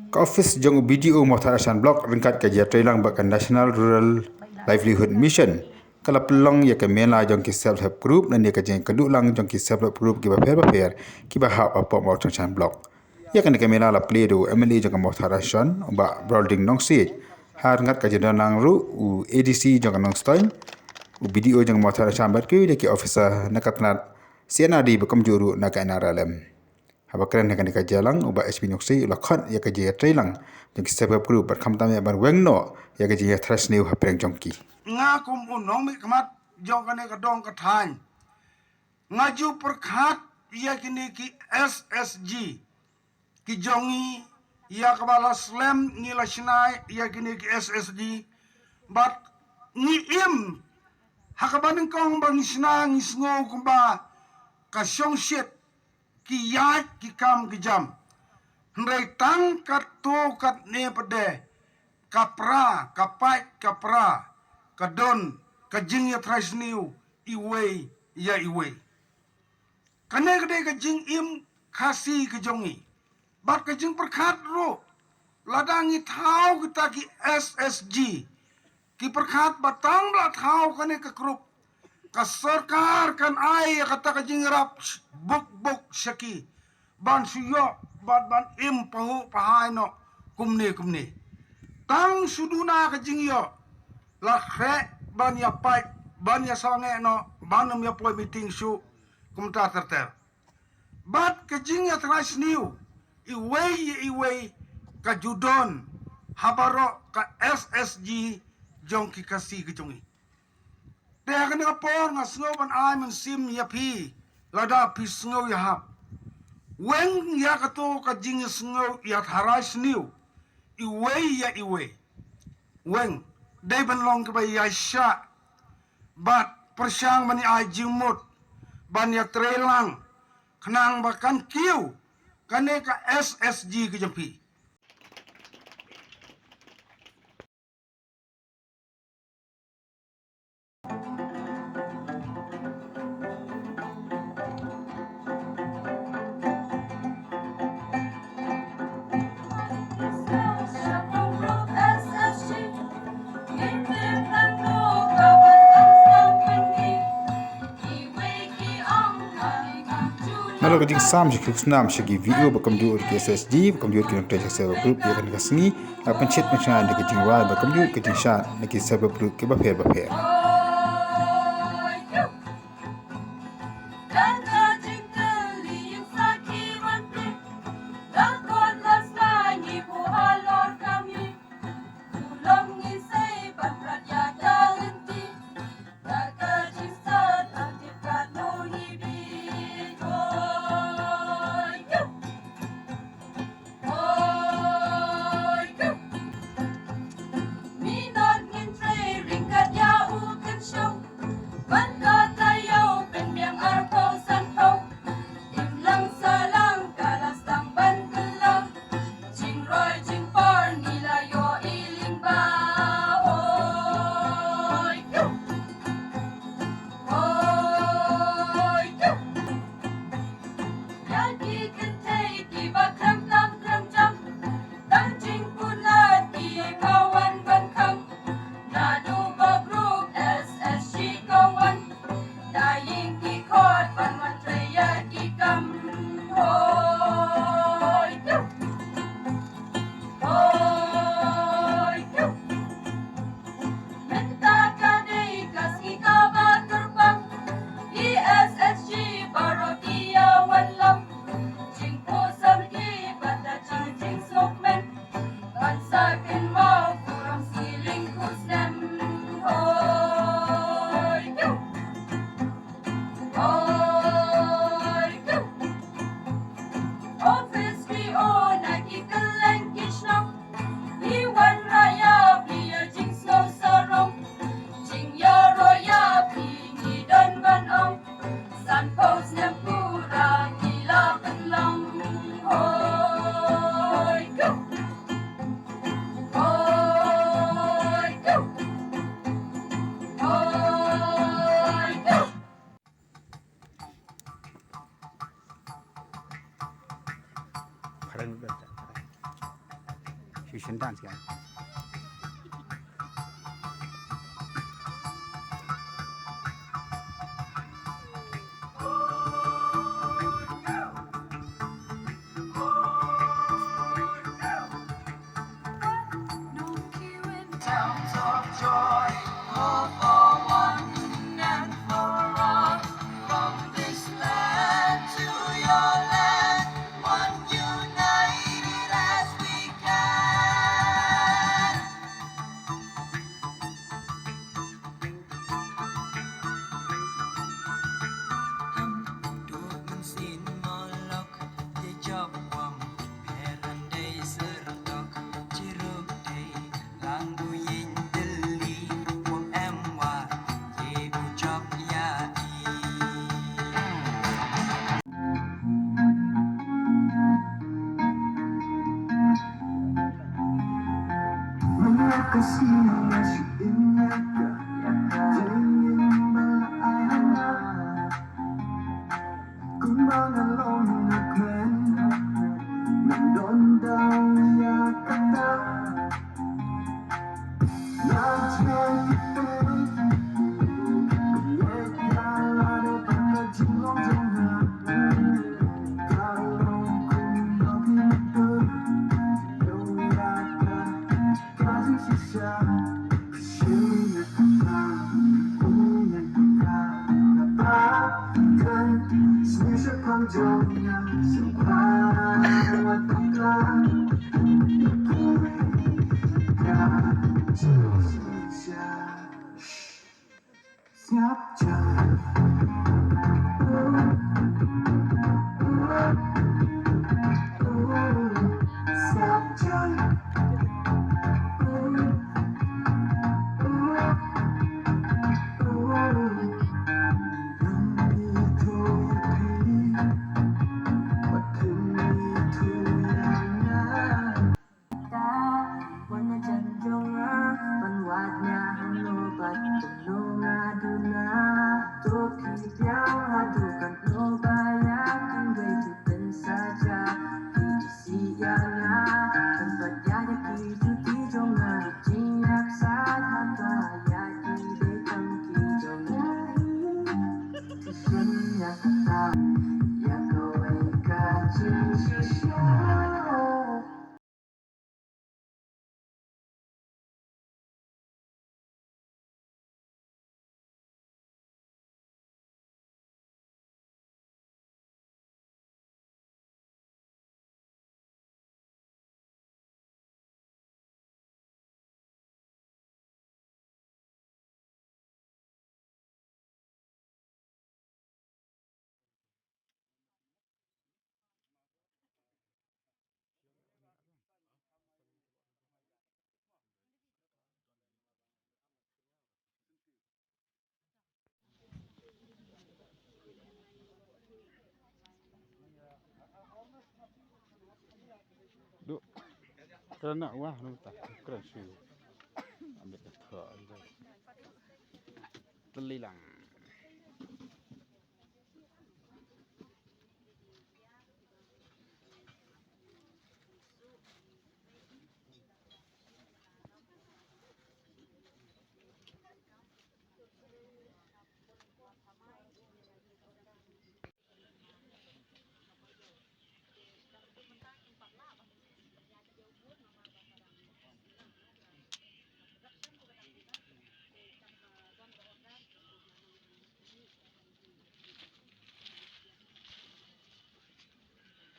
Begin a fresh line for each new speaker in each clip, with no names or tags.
Ka office jong BDO Motharasan Block ringkat ka jatailang bakan National Rural Livelihood Mission. Kala pelong ya ke mela jong ki self help group nan ya ke jeng kedulang jong ki self help group ki ba fer ki ba hap apa Motharasan Block. Ya kan ke mela la pledo MLA jong Motharasan ba Broading Nong Sit. Har ngat ka jedanang ru ADC jong Nong Stein. BDO jong Motharasan bat ki de ki officer nakatnat CNRD bakam juru naga NRLM. Haba keren kan ka jalang uba SB Noksi lakhan ya ka je trailang jong sebab group bar khamtam ya bar wengno ya ka je thras new hapreng jongki
nga kum unong mi kamat jong kane ka dong ka than ngaju perkhat ya kini ki SSG ki jongi ya ka bala slam ni la shnai ya kini ki SSG bat ni im hakabaning kong bang snang isngo kumba ka shong shit ki ya ki kam ki jam ndai tang kat to kat ne pade kapra kapai kapra kadon kajing ya trasniu iwe ya iwe kane kade kajing im khasi kejongi bat kajing perkhat ro ladangi thau kita ki SSG ki perkhat batang la thau kane ka grup ka sarkar kan ai kata kajing rap buk syaki ban suyo ban im pahu pahai no kumne tang suduna kajing yo la khe ban ya pai ban ya sange no banam ya poi meeting su kumta terter bat kajing ya tras new iwe ka judon habaro ka SSG jong ki kasi kejungi te kan ka por nga snow ban ai man sim ya pi lada pi snow ya hap wen ya ka to kajing ya snow ya tharas new iwe wen dai ban long ka bai ya sha bat persyang bani ai jimut ban ya trelang kenang bakan kiu kane ka SSG ke jampi
Nalo kajing sam shi kusnam shi gi video bakam jur ki SSG bakam jur ki nok tej sebab group ya kan ka sngi pencet macam de kajing wa bakam jur kajing sha ne ki sebab group ki ba fer fusion dance kan.
Sounds of joy, all for one and for all. From this land to your land, one united as we can. ดูมันสินมอลกที่จอบความ Heran day sertok Ciruk day Langgu yin deli Wong emwa Yebu chop yai Menakasinya si inyaka Jengin malaayana Kumbangan long nagmen Nandun daw ya kata Najman kita Kuyek yalado pagkajinglong jengha Kalau kumbaw pinto Yung yaka Kasi sisa Siyunya kata Unya kata Kapatan Sisa kang jongnya Sepawat pagkat Siap jalan Siap jalan Nandito yung Pagkandito yan Wana janjonga Panwadnya hanobat Tulunga duna Toki yang hadukan Nobayak Tinggal tuken saja Diisianya Tempat yaya kijuti jonga Jinyak saat hata Yaki dekang kijonga Tusennya kata Ya kawai kacing sisya
Duk. Kerana wah tak keren sih. Ambil ketua itu. Telilang.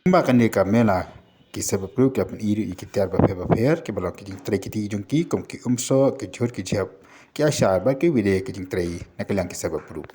Mbak kan ka mela ki sebab group ya pun iri ki tiar ba pher ki balok ki jing trai ki ti jong ki kom ki umso ki jhor ki jhap ki asha ba ki wide ki jing trai na kalang ki sebab group